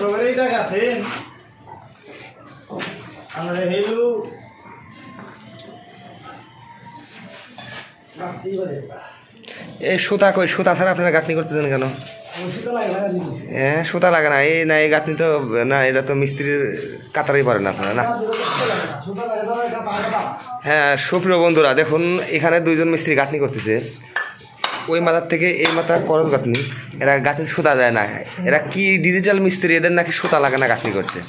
সবারই টাকা আছে আমরা হেলু এই সুতা কই সুতা ছাড়া আপনারা গাঁথনি করতেছেন কেন? হ্যাঁ সুতা লাগে না এই না এই গাঁথনি তো না এটা তো মিস্ত্রির কাতারেই পারেন আপনারা না। হ্যাঁ সুপ্রিয় বন্ধুরা দেখুন এখানে দুইজন মিস্ত্রি গাঁথনি করতেছে ওই মাথার থেকে এই মাথা করজ গাঁথনি এরা গাঁথনি সুতা দেয় না এরা কি ডিজিটাল মিস্ত্রি এদের নাকি সুতা লাগে না গাঁথনি করতে।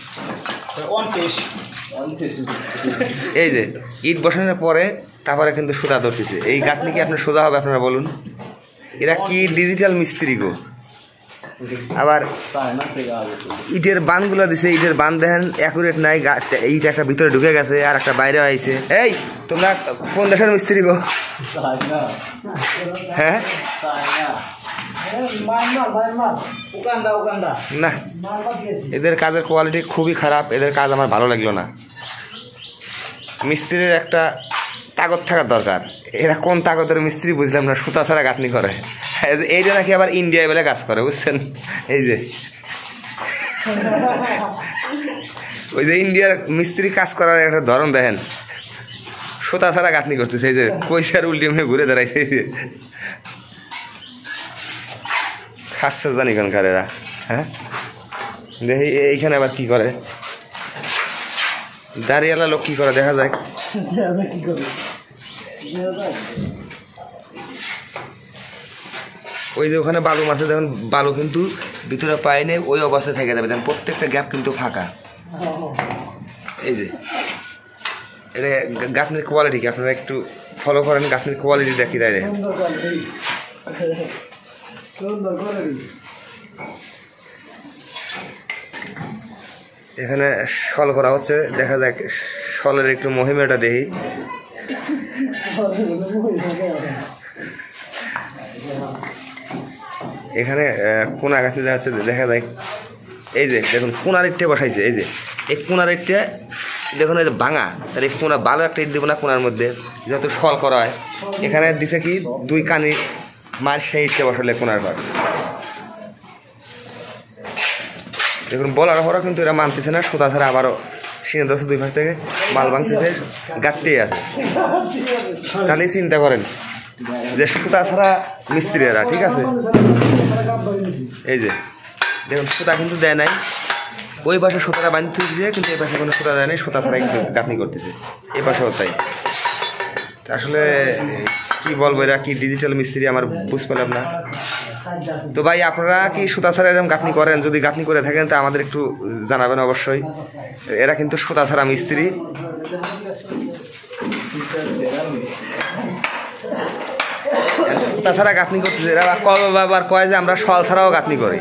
এই যে ইট বসানোর পরে তারপরে কিন্তু সুতা ধরতেছে এই গাঁথনি কি আপনার সোজা হবে আপনারা বলুন? এরা কি ডিজিটাল মিস্ত্রি গো। আবার ইটের বানগুলো দিছে ইটের বান দেখেন অ্যাকুরেট নাই ইট একটা ভিতরে ঢুকে গেছে আর একটা বাইরে আইছে। এই তোমরা কোন দেশের মিস্ত্রি গো? হ্যাঁ না এদের কাজের কোয়ালিটি খুবই খারাপ এদের কাজ আমার ভালো লাগলো না। মিস্ত্রির একটা তাগত থাকার দরকার এরা কোন তাগতের মিস্ত্রি বুঝলাম না সুতা ছাড়া গাঁথনি করে এইটা নাকি আবার ইন্ডিয়ায় বলে কাজ করে বুঝছেন। এই যে ওই যে ইন্ডিয়ার মিস্ত্রি কাজ করার একটা ধরন দেখেন সুতা ছাড়া গাঁথনি করতেছে এই যে পয়সার উল্টি মেয়ে ঘুরে দাঁড়াইছে এই যে খাচ্ছে জানি কেনকার এরা। হ্যাঁ দেখি এইখানে আবার কি করে দাঁড়িয়ালা লোক কি করে দেখা যায় ওই যে ওখানে বালু মাছে দেখুন বালু কিন্তু ভিতরে পায় নেই ওই অবস্থায় থেকে যাবে দেখেন প্রত্যেকটা গ্যাপ কিন্তু ফাঁকা। এই যে এটা গাঁথনির কোয়ালিটি কি আপনারা একটু ফলো করেন গাঁথনির কোয়ালিটিটা কি দেয় দেখেন। এখানে শল করা হচ্ছে দেখা যাক শলের একটু মহিমাটা দেখি। এখানে কোনা গাছে যাচ্ছে দেখা যায় এই যে দেখুন কোনার ইটটা বসাইছে এই যে এই কোনার ইটটা দেখুন এই যে ভাঙা তাহলে এই কোনা ভালো একটা ইট দেবো না কোনার মধ্যে যেহেতু শল করা হয় এখানে দিছে কি দুই কানি মার সেই ইটটা বসালে কোনার ঘর দেখুন বলার পরও কিন্তু এরা মানতেছে না সুতা ছাড়া আবারও সিনে দশ দুই পাশ থেকে মাল ভাঙতেছে গাঁততেই আছে। তাহলে চিন্তা করেন যে সুতা ছাড়া মিস্ত্রি এরা ঠিক আছে। এই যে দেখুন সুতা কিন্তু দেয় নাই ওই পাশে সুতাটা বাঁধতে দিয়ে কিন্তু এই পাশে কোনো সুতা দেয় নাই সুতা ছাড়া কিন্তু গাঁথনি করতেছে এই পাশেও তাই। আসলে কি বলবো এরা কি ডিজিটাল মিস্ত্রি আমার বুঝ পেলাম না। তো ভাই আপনারা কি সুতা ছাড়া এরকম গাঁথনি করেন? যদি গাঁথনি করে থাকেন তা আমাদের একটু জানাবেন অবশ্যই। এরা কিন্তু সুতা ছাড়া মিস্ত্রি। সুতা ছাড়া গাঁথনি করতেছে এরা আবার কয় যে আমরা শল ছাড়াও গাঁথনি করি।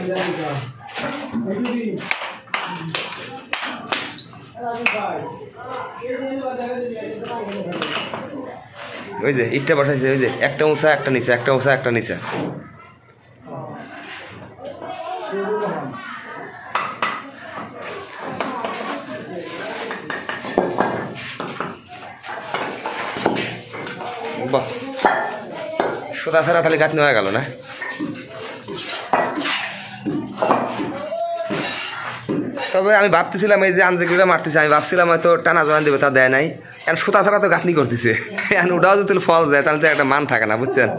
ওই যে ইটটা বসাইছে ওই যে একটা উঁচা একটা নিচে একটা উঁচা একটা নিচে। বাহ সুতা ছাড়া তাহলে গাঁথনি হয়ে গেল না। তবে আমি ভাবতেছিলাম এই যে আনজেগুলো মারতেছে আমি ভাবছিলাম হয়তো টানা জমান দেবে তা দেয় নাই এখন সুতা ছাড়া তো গাঁথনি করতেছে এখন ওটাও যদি ফল যায় তাহলে তো একটা মান থাকে না বুঝছেন।